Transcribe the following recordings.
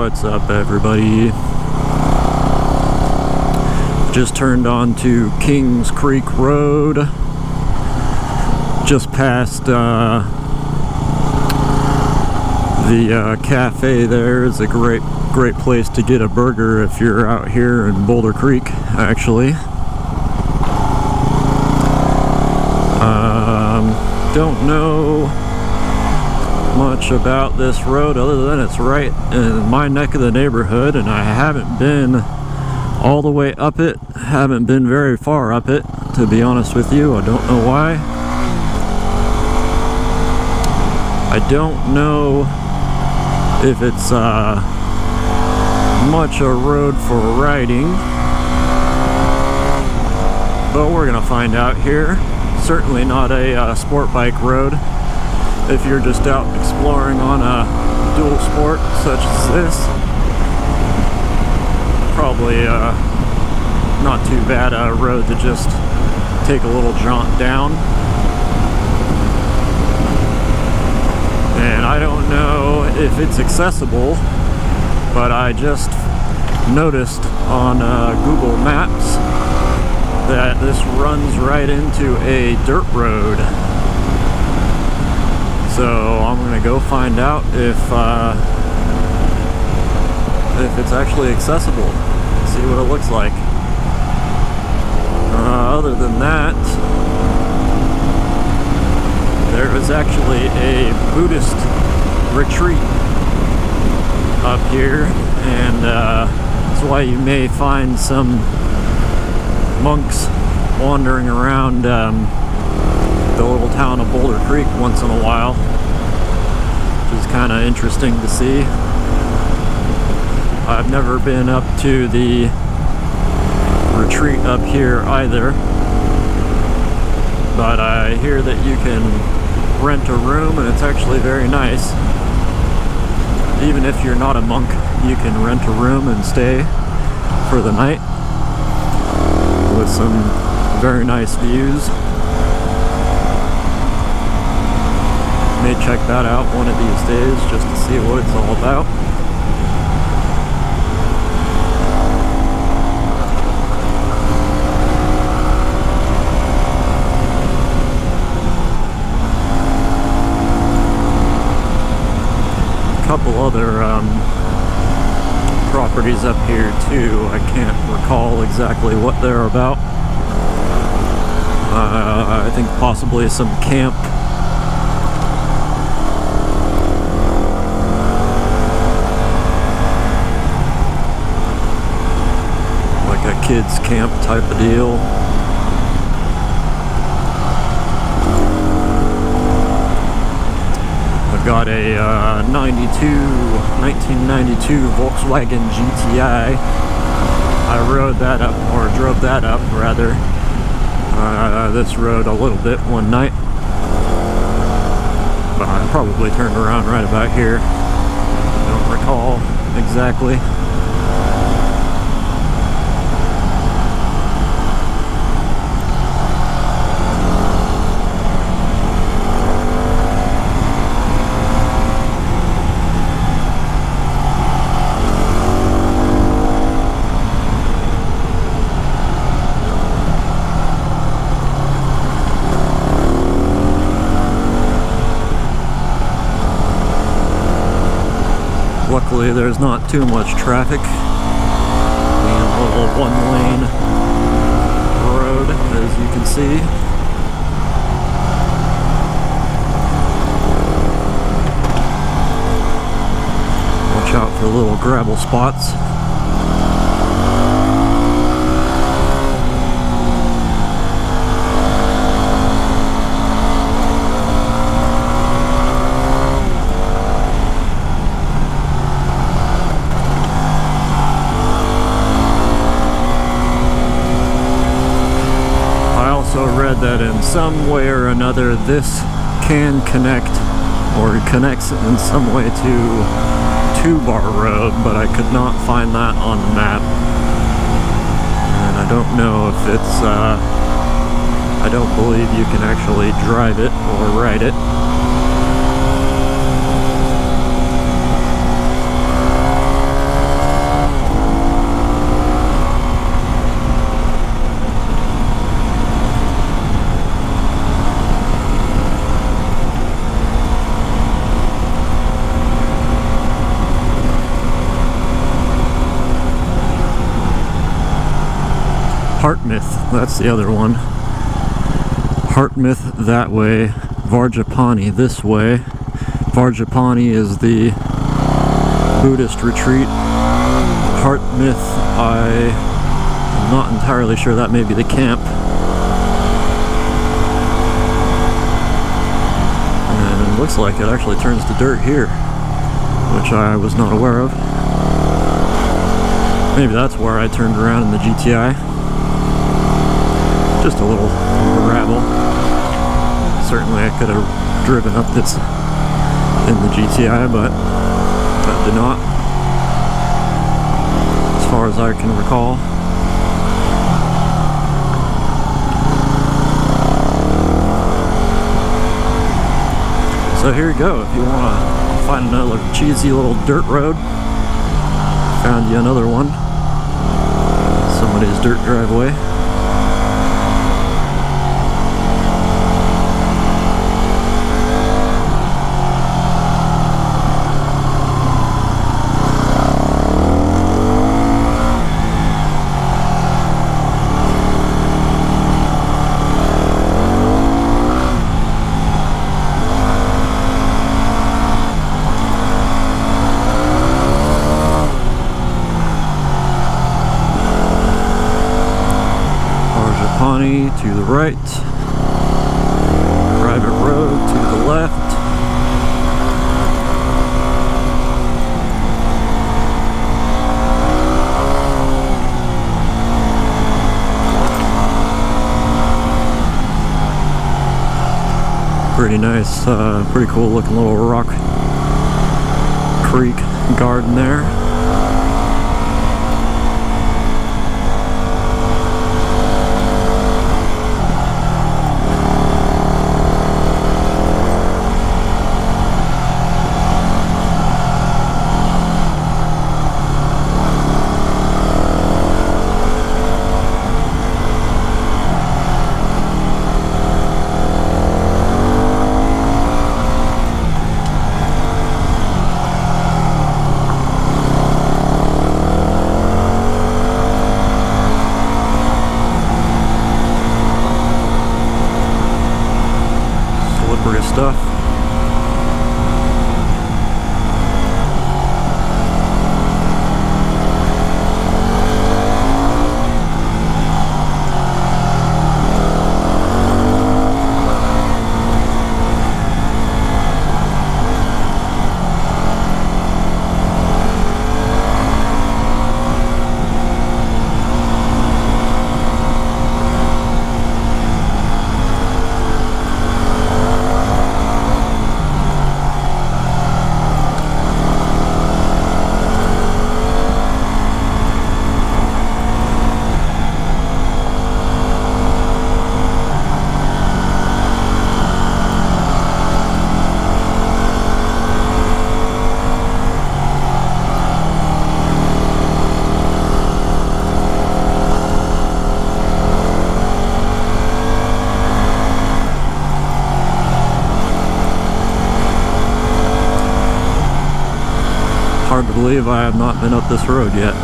What's up, everybody? Just turned on to Kings Creek Road, just past the cafe. There is a great place to get a burger if you're out here in Boulder Creek, actually. Don't know much about this road other than it's right in my neck of the neighborhood, and I haven't been all the way up it, haven't been very far up it, to be honest with you. I don't know why. I don't know if it's much a road for riding, but we're gonna find out here. Certainly not a sport bike road if you're just out exploring on a dual sport such as this. Probably not too bad a road to just take a little jaunt down. And I don't know if it's accessible, but I just noticed on Google Maps that this runs right into a dirt road. So I'm gonna go find out if it's actually accessible, see what it looks like. Other than that, there is actually a Buddhist retreat up here, and that's why you may find some monks wandering around the little town of Boulder Creek once in a while, which is kind of interesting to see. I've never been up to the retreat up here either, but I hear that you can rent a room, and it's actually very nice. Even if you're not a monk, you can rent a room and stay for the night with some very nice views. May check that out one of these days just to see what it's all about. A couple other properties up here too. I can't recall exactly what they're about. I think possibly some camp. Like a kids camp type of deal. I've got a 1992 Volkswagen GTI. I rode that up, or drove that up rather, this road a little bit one night. But I probably turned around right about here. Don't recall exactly. Luckily, there's not too much traffic. Being a little one-lane road, as you can see. Watch out for little gravel spots. Read that in some way or another this can connect, or connects in some way to Two Bar Road, but I could not find that on the map, and I don't know if it's I don't believe you can actually drive it or ride it. Hartmouth, that's the other one. Hartmouth that way, Vajrapani this way. Vajrapani is the Buddhist retreat. Hartmouth, I'm not entirely sure, that may be the camp. And it looks like it actually turns to dirt here, which I was not aware of. Maybe that's where I turned around in the GTI. Just a little gravel. Certainly I could have driven up this in the GTI, but I did not, as far as I can recall. So here you go. If you want to find another cheesy little dirt road, found you another one. Somebody's dirt driveway. To the right, private road to the left. Pretty nice, pretty cool looking little rock creek garden there. Stuff. Hard to believe I have not been up this road yet.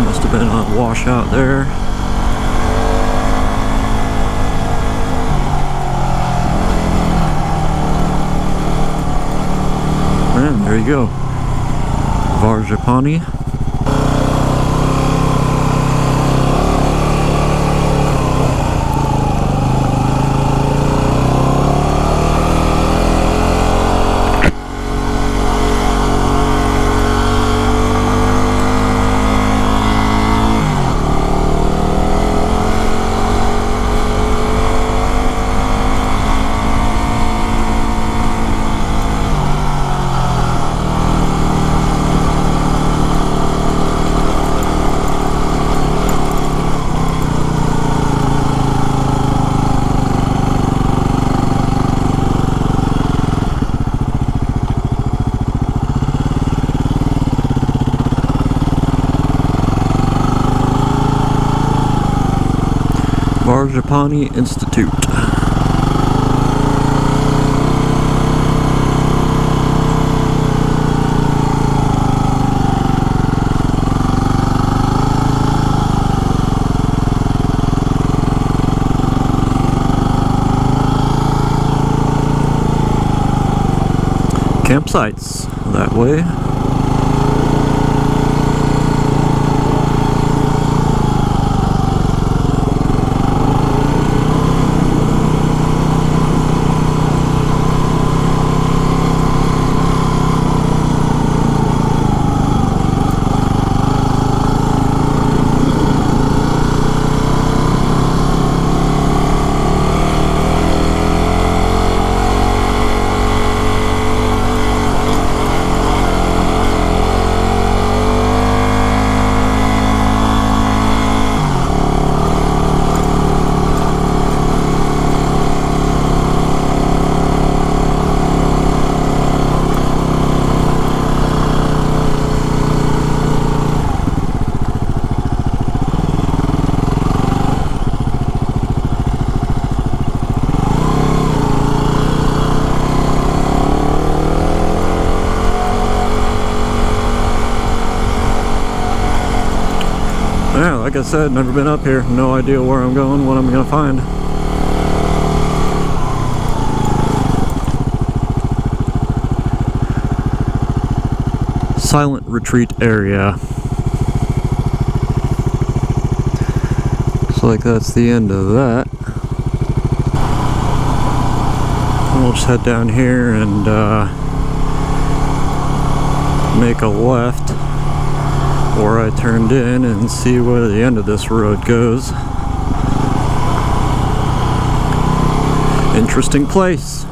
Must have been a washout there. And there you go. Vajrapani. Vajrapani Institute. campsites that way. Yeah, like I said, never been up here. No idea where I'm going, what I'm gonna find. Silent retreat area. Looks like that's the end of that. We'll just head down here and make a left where I turned in and see where the end of this road goes. Interesting place.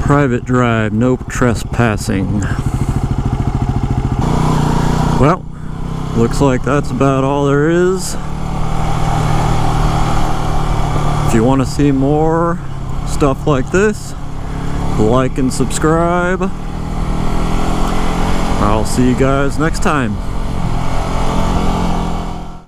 Private drive, no trespassing. Well, looks like that's about all there is. If you want to see more stuff like this, like and subscribe. I'll see you guys next time.